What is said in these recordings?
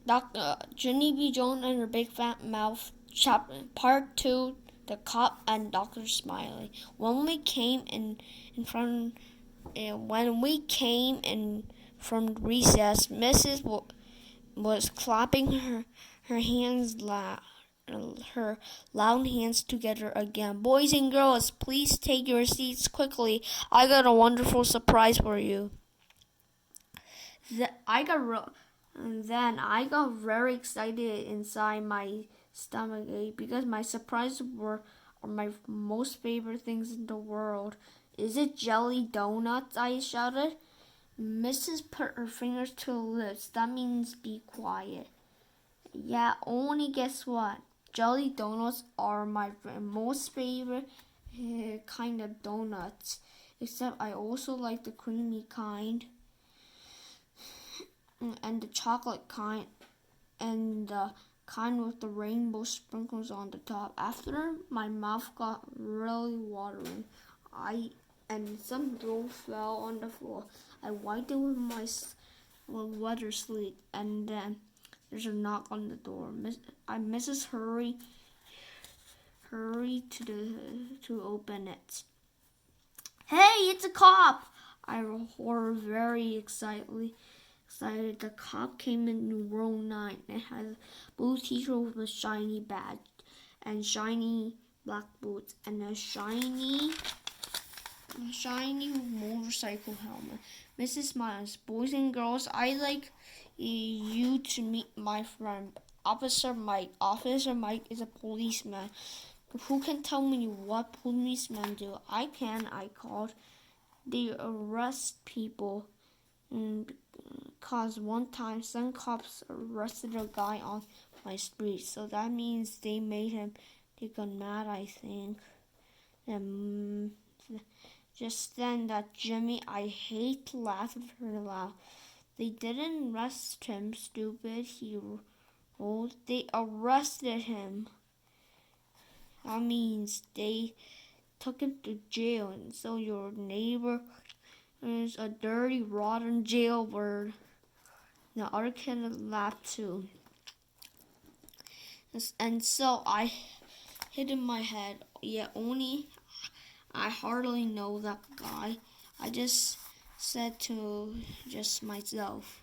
Dr. Junie B. Jones and Her Big Fat Mouth, Part 2, The Cop and Dr. Smiley. When we came in from recess, Mrs. was clapping her hands her loud hands together again. Boys and girls, please take your seats quickly. I got a wonderful surprise for you. Then I got very excited inside my stomach because my surprises are my most favorite things in the world. Is it jelly donuts? I shouted. Mrs. put her fingers to her lips. That means be quiet. Yeah, only guess what? Jelly donuts are my most favorite kind of donuts. Except I also like the creamy kind and the chocolate kind and the kind with the rainbow sprinkles on the top. After my mouth got really watering, and some dough fell on the floor. I wiped it with my weather sleeve, and then there's a knock on the door. Mrs. Hurry to open it. Hey, it's a cop! I roared very excitedly. The cop came in row 9 and had a blue t-shirt with a shiny badge and shiny black boots and a shiny motorcycle helmet. Mrs. Smiles, boys and girls, I'd like you to meet my friend, Officer Mike. Officer Mike is a policeman. Who can tell me what policemen do? I can, I called. They arrest people. Cause one time some cops arrested a guy on my street, so that means they made him take a mad, I think. And just then that Jimmy, I hate to laugh at her loud. They didn't arrest him, stupid. They arrested him. That means they took him to jail, and so your neighbor is a dirty, rotten jailbird. The other kid laughed too. And so I hit in my head, yeah, only I hardly know that guy. I just said to just myself.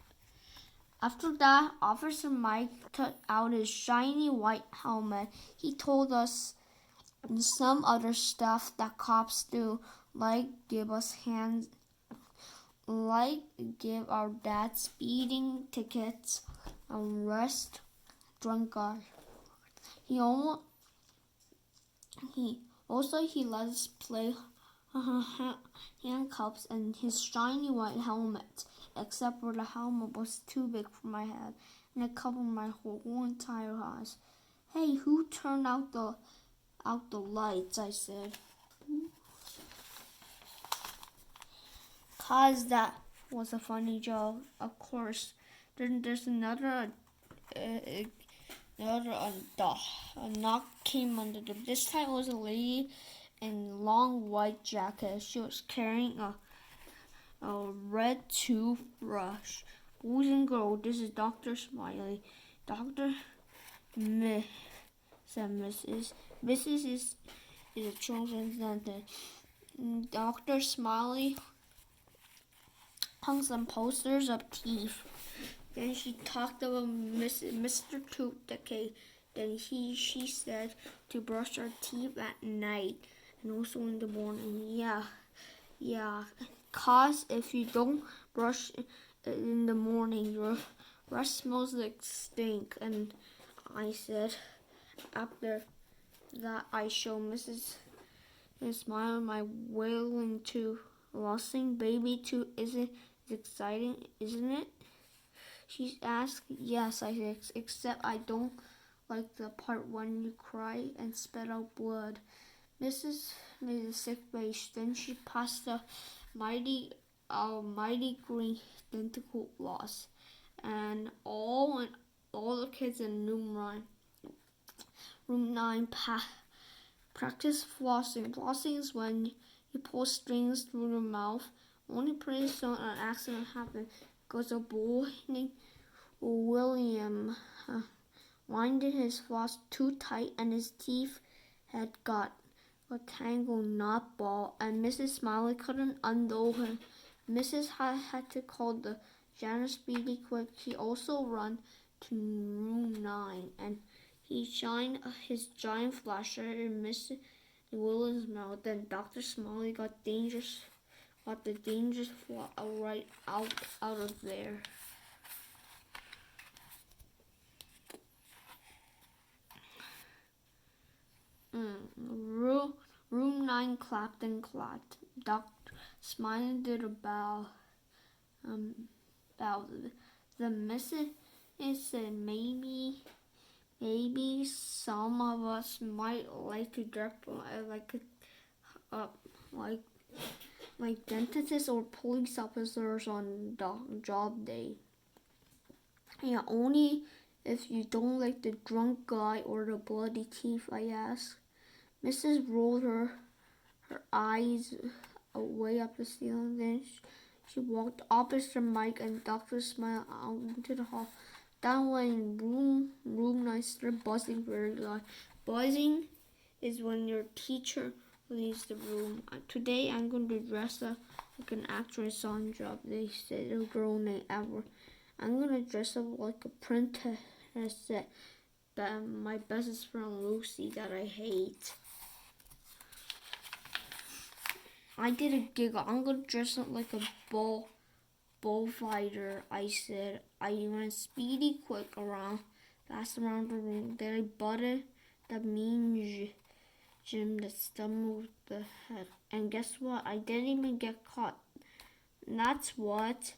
After that, Officer Mike took out his shiny white helmet. He told us some other stuff that cops do, like give our dads speeding tickets and arrest drunk guys. He let us play handcuffs and his shiny white helmet, except for the helmet was too big for my head and it covered my whole entire eyes. Hey, who turned out the lights? I said. 'Cause that was a funny joke. Of course, there's another a knock came under the. This time it was a lady in a long white jacket. She was carrying a red toothbrush. Boys and girls, this is Dr. Smiley. Dr. Miss said Mrs. Mrs. is a children's dentist. Dr. Smiley hung some posters of teeth. Then she talked about Mr. Tooth Decay. Then she said to brush our teeth at night and also in the morning. Yeah. 'Cause if you don't brush in the morning, your breath smells like stink. And I said, after that, I showed Mrs. Smile my wailing tooth. Losing baby tooth isn't exciting, isn't it? She asked. Yes, I said, except I don't like the part when you cry and spit out blood. Mrs. made a sick face. Then she passed a mighty green dental floss, and all the kids in room 9 practice flossing. Flossing is when you pull strings through your mouth. Only pretty soon an accident happened because a boy named William winded his floss too tight and his teeth had got a tangled knot ball, and Mrs. Smiley couldn't undo him. Mrs. had to call the janitor Speedy quick. He also ran to room 9, and he shined his giant flashlight in Mrs. Williams' mouth. Then Dr. Smiley got the dangerous fly right out of there. Room 9 clapped and clapped. Dr. Smiley did a bow. The missus said maybe some of us might like to dress like dentists or police officers on job day. Yeah, only if you don't like the drunk guy or the bloody thief, I asked. Mrs. rolled her eyes way up the ceiling. Then she walked opposite Mike and Dr. Smile out into the hall. Down when room 9 started buzzing very loud. Buzzing is when your teacher leaves the room. Today I'm going to dress up like an actress on job, they said, a girl named Edward. I'm going to dress up like a princess that my bestest friend Lucy that I hate. I did a giggle. I'm going to dress up like a bullfighter, I said. I ran speedy quick fast around the room. Then I butted the mean Jim that stumbled with the head. And guess what? I didn't even get caught. And that's what